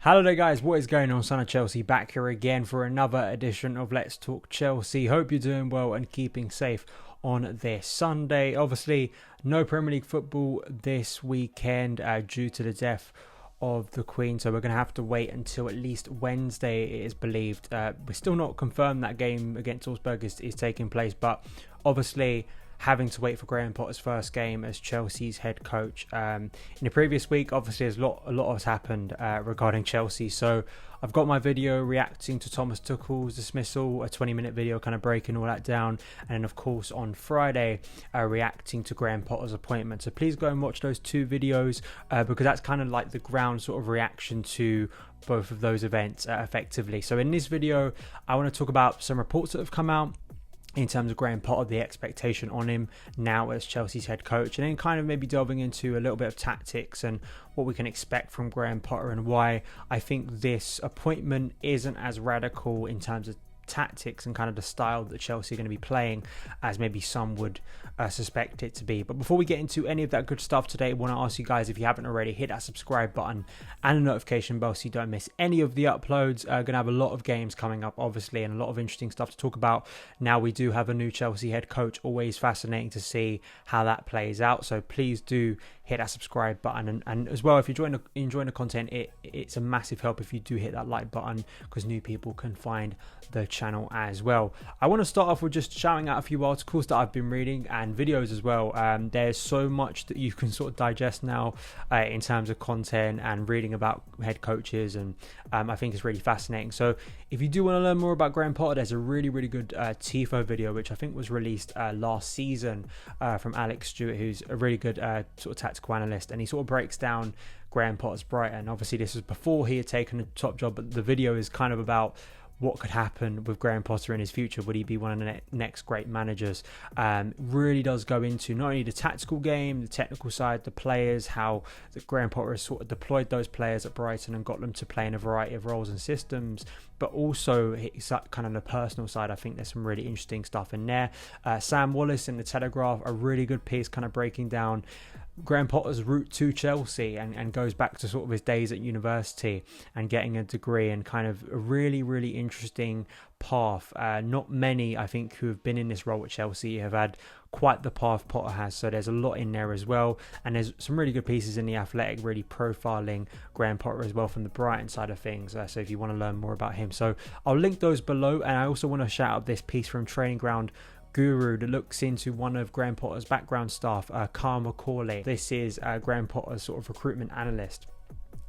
Hello there guys, what is going on? Son of Chelsea back here again for another edition of Let's Talk Chelsea. Hope you're doing well and keeping safe on this Sunday. Obviously, no Premier League football this weekend due to the death of the Queen, so we're going to have to wait until at least Wednesday, it is believed. We're still not confirmed that game against Salzburg is taking place, but obviously having to wait for Graham Potter's first game as Chelsea's head coach. In the previous week, obviously, a lot has happened regarding Chelsea. So I've got my video reacting to Thomas Tuchel's dismissal, a 20-minute video kind of breaking all that down. And then, of course, on Friday, reacting to Graham Potter's appointment. So please go and watch those two videos because that's kind of like the ground sort of reaction to both of those events effectively. So in this video, I want to talk about some reports that have come out in terms of Graham Potter, the expectation on him now as Chelsea's head coach, and then kind of maybe delving into a little bit of tactics and what we can expect from Graham Potter and why I think this appointment isn't as radical in terms of tactics and kind of the style that Chelsea are going to be playing as maybe some would suspect it to be. But before we get into any of that good stuff today, I want to ask you guys, if you haven't already, hit that subscribe button and the notification bell so you don't miss any of the uploads. Going to have a lot of games coming up, obviously, and a lot of interesting stuff to talk about. Now we do have a new Chelsea head coach, always fascinating to see how that plays out, so please do hit that subscribe button, and as well, if you're enjoying the content, it's a massive help if you do hit that like button, because new people can find the channel as well. I want to start off with just shouting out a few articles that I've been reading and videos as well. There's so much that you can sort of digest now in terms of content and reading about head coaches, and I think it's really fascinating. So if you do want to learn more about Graham Potter, there's a really good TIFO video which I think was released last season from Alex Stewart, who's a really good sort of tactical analyst, and he sort of breaks down Graham Potter's Brighton. Obviously this was before he had taken a top job, but the video is kind of about what could happen with Graham Potter in his future. Would he be one of the next great managers? Really does go into not only the tactical game, the technical side, the players, how Graham Potter has sort of deployed those players at Brighton and got them to play in a variety of roles and systems, but also kind of the personal side. I think there's some really interesting stuff in there. Sam Wallace in the Telegraph, a really good piece kind of breaking down Graham Potter's route to Chelsea and goes back to sort of his days at university and getting a degree, and kind of a really interesting path. Not many, I think, who have been in this role at Chelsea have had quite the path Potter has, so there's a lot in there as well, and there's some really good pieces in the Athletic really profiling Graham Potter as well from the Brighton side of things, so if you want to learn more about him, so I'll link those below. And I also want to shout out this piece from Training Ground Guru that looks into one of Graham Potter's background staff, Carl McCauley. This is Graham Potter's sort of recruitment analyst,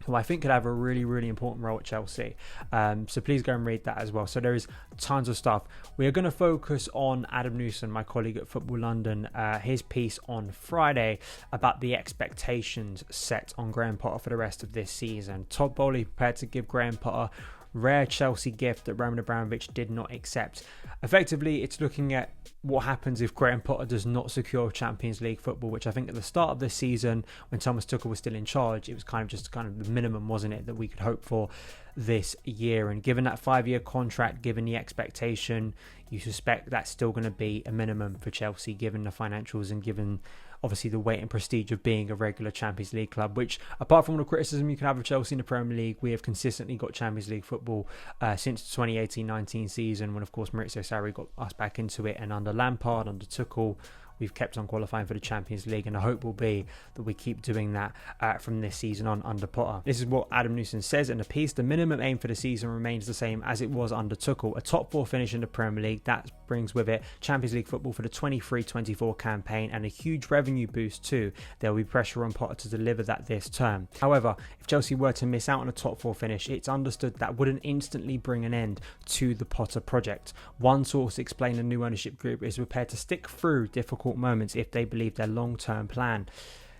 who I think could have a really important role at Chelsea. So please go and read that as well. So there is tons of stuff. We are going to focus on Adam Newson, my colleague at Football London, his piece on Friday about the expectations set on Graham Potter for the rest of this season. Todd Boehly prepared to give Graham Potter rare Chelsea gift that Roman Abramovich did not accept. Effectively, it's looking at what happens if Graham Potter does not secure Champions League football, which I think at the start of this season, when Thomas Tuchel was still in charge, it was kind of the minimum, wasn't it, that we could hope for this year. And given that 5-year contract, given the expectation, you suspect that's still going to be a minimum for Chelsea, given the financials and given obviously the weight and prestige of being a regular Champions League club, which, apart from all the criticism you can have of Chelsea in the Premier League, we have consistently got Champions League football since the 2018-19 season, when of course Maurizio Sarri got us back into it, and under Lampard, under Tuchel, we've kept on qualifying for the Champions League, and the hope will be that we keep doing that from this season on under Potter. This is what Adam Newson says in the piece. The minimum aim for the season remains the same as it was under Tuchel, a top 4 finish in the Premier League. That brings with it Champions League football for the 23-24 campaign and a huge revenue boost too. There will be pressure on Potter to deliver that this term. However, if Chelsea were to miss out on a top 4 finish, it's understood that wouldn't instantly bring an end to the Potter project. One source explained the new ownership group is prepared to stick through difficult moments if they believe their long-term plan.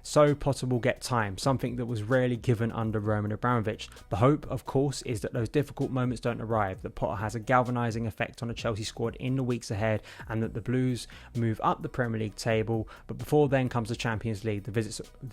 So Potter will get time, something that was rarely given under Roman Abramovich. The hope, of course, is that those difficult moments don't arrive, that Potter has a galvanising effect on the Chelsea squad in the weeks ahead, and that the Blues move up the Premier League table. But before then comes the Champions League, the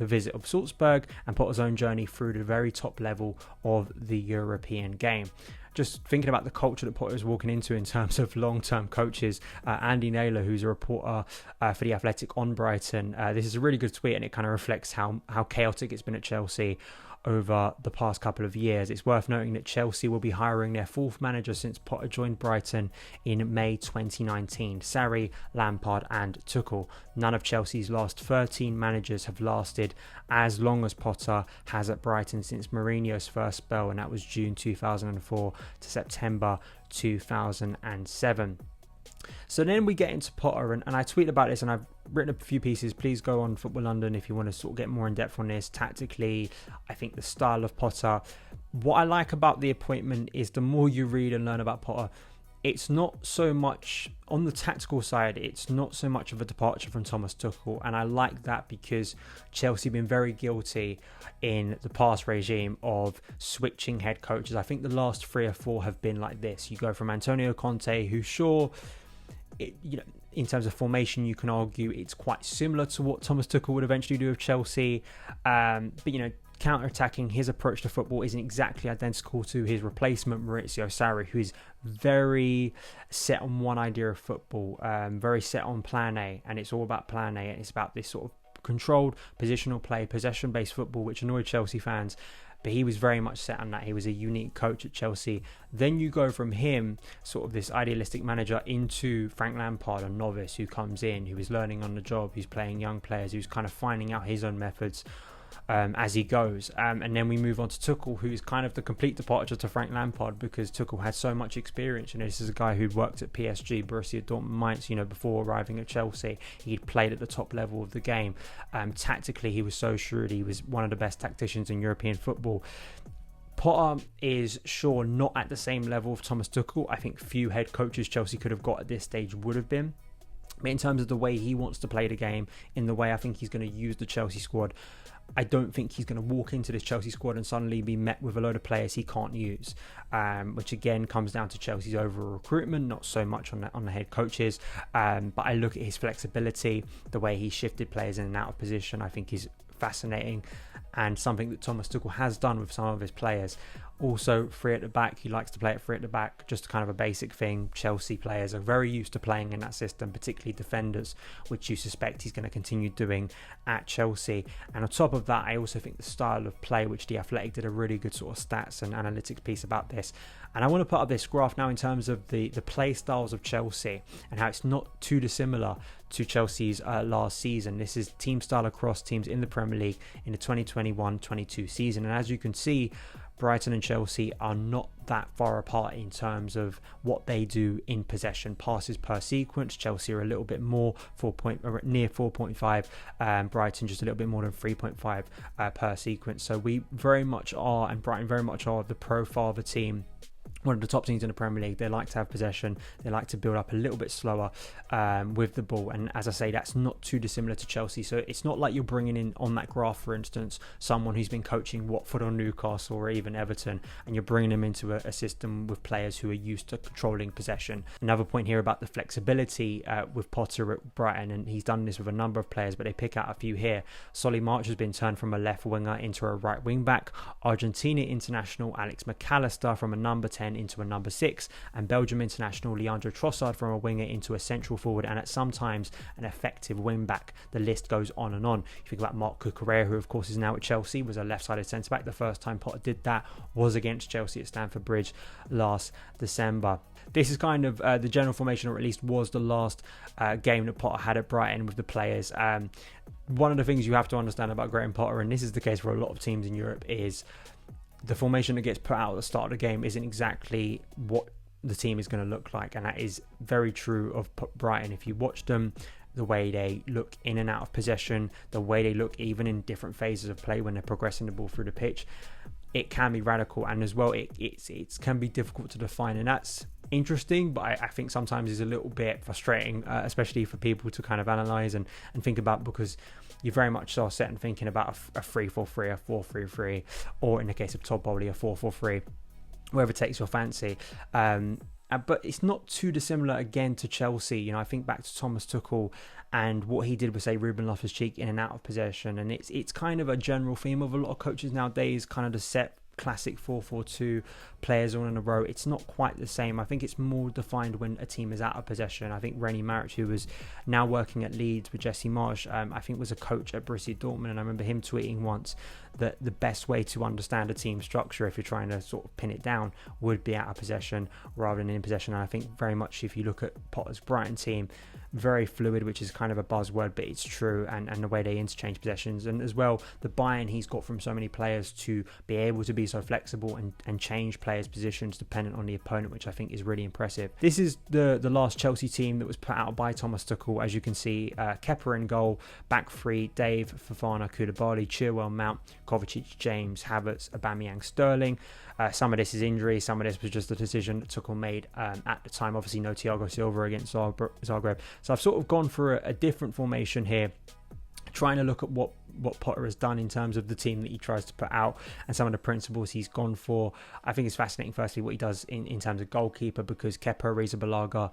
visit of Salzburg, and Potter's own journey through the very top level of the European game. Just thinking about the culture that Potter is walking into in terms of long-term coaches, Andy Naylor, who's a reporter for The Athletic on Brighton, this is a really good tweet, and it kind of reflects how chaotic it's been at Chelsea over the past couple of years. It's worth noting that Chelsea will be hiring their fourth manager since Potter joined Brighton in May 2019. Sarri, Lampard and Tuchel. None of Chelsea's last 13 managers have lasted as long as Potter has at Brighton since Mourinho's first spell, and that was June 2004 to September 2007. So then we get into Potter, and I tweeted about this and I've written a few pieces. Please go on Football London if you want to sort of get more in depth on this. Tactically, I think the style of Potter, what I like about the appointment is the more you read and learn about Potter, it's not so much on the tactical side, it's not so much of a departure from Thomas Tuchel, and I like that because Chelsea have been very guilty in the past regime of switching head coaches. I think the last 3 or 4 have been like this. You go from Antonio Conte, who in terms of formation, you can argue it's quite similar to what Thomas Tuchel would eventually do with Chelsea, but counter-attacking, his approach to football isn't exactly identical to his replacement Maurizio Sarri, who is very set on one idea of football, very set on plan A, and it's all about plan A, and it's about this sort of controlled positional play, possession-based football, which annoyed Chelsea fans. But he was very much set on that. He was a unique coach at Chelsea. Then you go from him, sort of this idealistic manager, into Frank Lampard, a novice who comes in, who is learning on the job, who's playing young players, who's kind of finding out his own methods as he goes. And then we move on to Tuchel, who is kind of the complete departure to Frank Lampard, because Tuchel had so much experience. This is a guy who'd worked at PSG, Borussia Dortmund, Mainz, before arriving at Chelsea. He'd played at the top level of the game. Tactically, he was so shrewd. He was one of the best tacticians in European football. Potter is sure not at the same level of Thomas Tuchel. I think few head coaches Chelsea could have got at this stage would have been. But in terms of the way he wants to play the game, in the way I think he's going to use the Chelsea squad, I don't think he's going to walk into this Chelsea squad and suddenly be met with a load of players he can't use, which again comes down to Chelsea's overall recruitment, not so much on the head coaches. But I look at his flexibility, the way he shifted players in and out of position, I think is fascinating, and something that Thomas Tuchel has done with some of his players. Also, 3 at the back, he likes to play at 3 at the back, just kind of a basic thing. Chelsea players are very used to playing in that system, particularly defenders, which you suspect he's going to continue doing at Chelsea. And on top of that, I also think the style of play, which The Athletic did a really good sort of stats and analytics piece about this. And I want to put up this graph now in terms of the play styles of Chelsea and how it's not too dissimilar to Chelsea's last season. This is team style across teams in the Premier League in the 2021-22 season. And as you can see, Brighton and Chelsea are not that far apart in terms of what they do in possession. Passes per sequence, Chelsea are a little bit more, near 4.5, Brighton just a little bit more than 3.5 per sequence. So we very much are, and Brighton very much are, the profile of a team, one of the top teams in the Premier League. They like to have possession, they like to build up a little bit slower with the ball, and as I say, that's not too dissimilar to Chelsea. So it's not like you're bringing in, on that graph for instance, someone who's been coaching Watford or Newcastle or even Everton, and you're bringing them into a system with players who are used to controlling possession. Another point here about the flexibility with Potter at Brighton, and he's done this with a number of players, but they pick out a few here. Solly March has been turned from a left winger into a right wing back. Argentina international Alex McAllister from a number 10 into a number 6, and Belgium international Leandro Trossard from a winger into a central forward, and at sometimes an effective wing back. The list goes on and on. You think about Marc Cucurella, who of course is now at Chelsea, was a left-sided centre back. The first time Potter did that was against Chelsea at Stamford Bridge last December. This is kind of the general formation, or at least was the last game that Potter had at Brighton with the players. One of the things you have to understand about Graham Potter, and this is the case for a lot of teams in Europe, is the formation that gets put out at the start of the game isn't exactly what the team is going to look like, and that is very true of Brighton. If you watch them, the way they look in and out of possession, the way they look even in different phases of play when they're progressing the ball through the pitch, it can be radical, and as well it can be difficult to define, and that's interesting, but I think sometimes is a little bit frustrating, especially for people to kind of analyse and think about, because you very much are set and thinking about a 3-4-3, a 4-3-3, or in the case of Todd Boehly, a 4-4-3, wherever takes your fancy. But it's not too dissimilar again to Chelsea. I think back to Thomas Tuchel and what he did with, say, Ruben Loftus-Cheek in and out of possession, and it's kind of a general theme of a lot of coaches nowadays, kind of the set classic 4-4-2 players all in a row. It's not quite the same. I think it's more defined when a team is out of possession. I think René Maric, who was now working at Leeds with Jesse Marsch, I think was a coach at Borussia Dortmund, and I remember him tweeting once that the best way to understand a team structure, if you're trying to sort of pin it down, would be out of possession rather than in possession. And I think very much, if you look at Potter's Brighton team, very fluid, which is kind of a buzzword, but it's true, and the way they interchange possessions, and as well the buy-in he's got from so many players to be able to be so flexible and change players' positions dependent on the opponent, which I think is really impressive. This is the last Chelsea team that was put out by Thomas Tuchel. As you can see, Kepa in goal, back three, Dave, Fofana, Koulibaly, Chilwell, Mount, Kovacic, James, Havertz, Aubameyang, Sterling. Some of this is injury, some of this was just a decision that Tuchel made at the time. Obviously no Thiago Silva against Zagreb. So I've sort of gone for a different formation here, trying to look at what Potter has done in terms of the team that he tries to put out and some of the principles he's gone for. I think it's fascinating, firstly, what he does in terms of goalkeeper, because Kepa Arrizabalaga,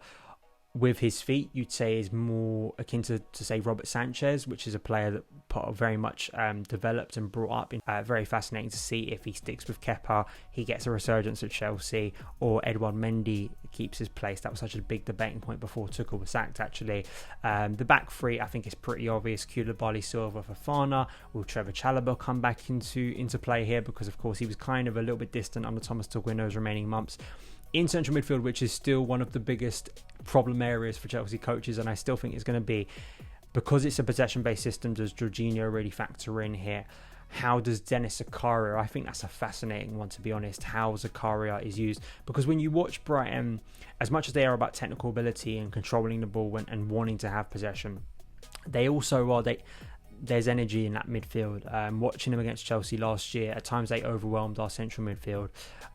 with his feet, you'd say is more akin to say Robert Sanchez, which is a player that Potter very much developed and brought up. Very fascinating to see if he sticks with Kepa, he gets a resurgence at Chelsea, or Edouard Mendy keeps his place. That was such a big debating point before Tuchel was sacked, actually. The back three, I think, is pretty obvious. Koulibaly, Silva, Fofana. Will Trevor Chalobah come back into play here? Because, of course, he was kind of a little bit distant under Thomas Tuchel in those remaining months. In central midfield, which is still one of the biggest problem areas for Chelsea coaches, and I still think it's going to be, because it's a possession-based system, does Jorginho really factor in here? How does Dennis Zakaria? I think that's a fascinating one, to be honest, how Zakaria is used. Because when you watch Brighton, as much as they are about technical ability and controlling the ball and wanting to have possession, they also are... There's energy in that midfield. Watching them against Chelsea last year, at times they overwhelmed our central midfield.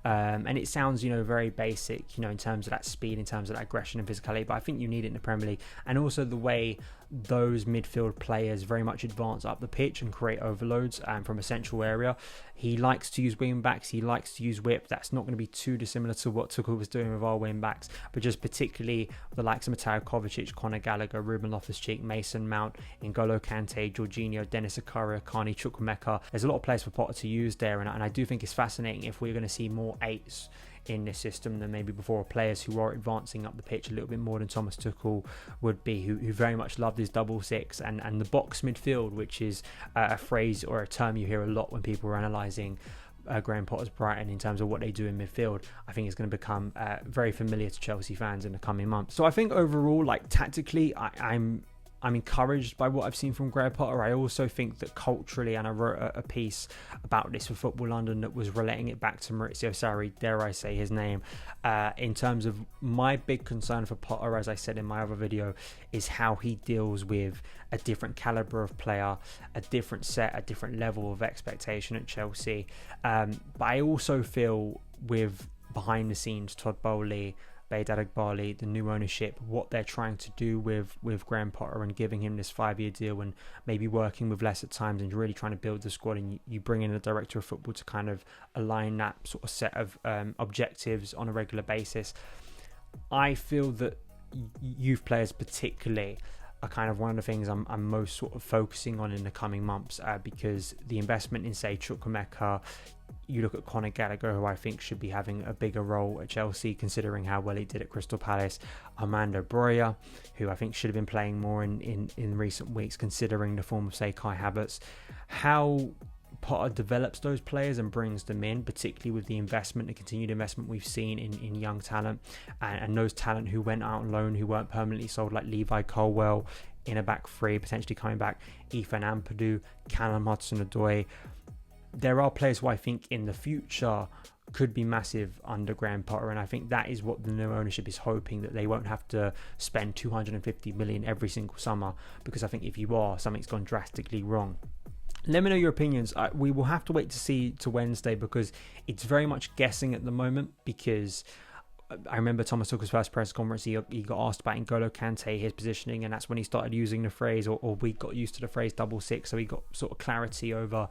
And it sounds, very basic, in terms of that speed, in terms of that aggression and physicality, but I think you need it in the Premier League. And also the way those midfield players very much advance up the pitch and create overloads from a central area. He likes to use wing backs. He likes to use whip. That's not going to be too dissimilar to what Tuchel was doing with our wing backs, but just particularly the likes of Mateo Kovacic, Conor Gallagher, Ruben Loftus-Cheek, Mason Mount, N'Golo Kante, Jorginho, Dennis Zakaria, Carney Chukwuemeka. There's a lot of players for Potter to use there, and I do think it's fascinating if we're going to see more eights in this system than maybe before, players who are advancing up the pitch a little bit more than Thomas Tuchel would be, who very much loved his double six and the box midfield, which is a phrase or a term you hear a lot when people are analysing Graham Potter's Brighton in terms of what they do in midfield. I think it's going to become very familiar to Chelsea fans in the coming months. So I think overall, tactically, I'm encouraged by what I've seen from Graham Potter. I also think that culturally, and I wrote a piece about this for Football London that was relating it back to Maurizio Sarri, dare I say his name, in terms of my big concern for Potter, as I said in my other video, is how he deals with a different calibre of player, a different level of expectation at Chelsea. But I also feel with behind the scenes Todd Boehly, Behdad Eghbali, the new ownership, what they're trying to do with Graham Potter and giving him this 5-year deal and maybe working with less at times and really trying to build the squad, and you bring in a director of football to kind of align that sort of set of objectives on a regular basis. I feel that youth players particularly are kind of one of the things I'm most sort of focusing on in the coming months, because the investment in, say, Chukwuemeka, you look at Conor Gallagher, who I think should be having a bigger role at Chelsea, considering how well he did at Crystal Palace. Armando Broja, who I think should have been playing more in recent weeks, considering the form of, say, Kai Havertz. How Potter develops those players and brings them in, particularly with the investment, the continued investment we've seen in young talent, and those talent who went out on loan, who weren't permanently sold, like Levi Colwill in a back three, potentially coming back, Ethan Ampadu, Callum Hudson-Odoi. There are players who I think in the future could be massive under Graham Potter, and I think that is what the new ownership is hoping, that they won't have to spend 250 million every single summer, because I think if you are, something's gone drastically wrong. Let me know your opinions. We will have to wait to see to Wednesday, because it's very much guessing at the moment, because I remember Thomas Tuchel's first press conference, he got asked about N'Golo Kante, his positioning, and that's when he started using the phrase, or we got used to the phrase double six, so he got sort of clarity over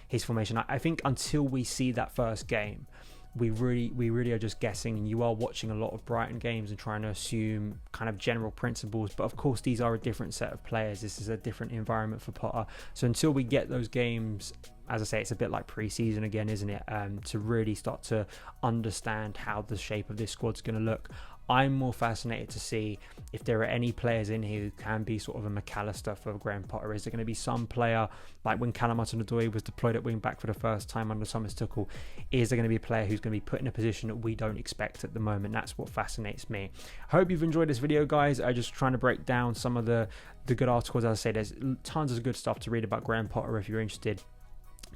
his formation. I think until we see that first game, we really are just guessing, and you are watching a lot of Brighton games and trying to assume kind of general principles, but of course these are a different set of players. This is a different environment for Potter, so until we get those games as I say, it's a bit like pre-season again, isn't it? To really start to understand how the shape of this squad's going to look. I'm more fascinated to see if there are any players in here who can be sort of a McAllister for Graham Potter. Is there going to be some player, like when Callum Hudson-Odoi was deployed at wing back for the first time under Thomas Tuchel, is there going to be a player who's going to be put in a position that we don't expect at the moment? That's what fascinates me. Hope you've enjoyed this video, guys. I'm just trying to break down some of the good articles. As I say, there's tons of good stuff to read about Graham Potter if you're interested.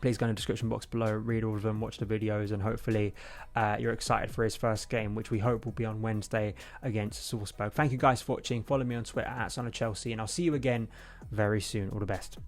Please go in the description box below, read all of them, watch the videos, and hopefully you're excited for his first game, which we hope will be on Wednesday against Salzburg. Thank you guys for watching. Follow me on Twitter at SonOfChelsea, and I'll see you again very soon. All the best.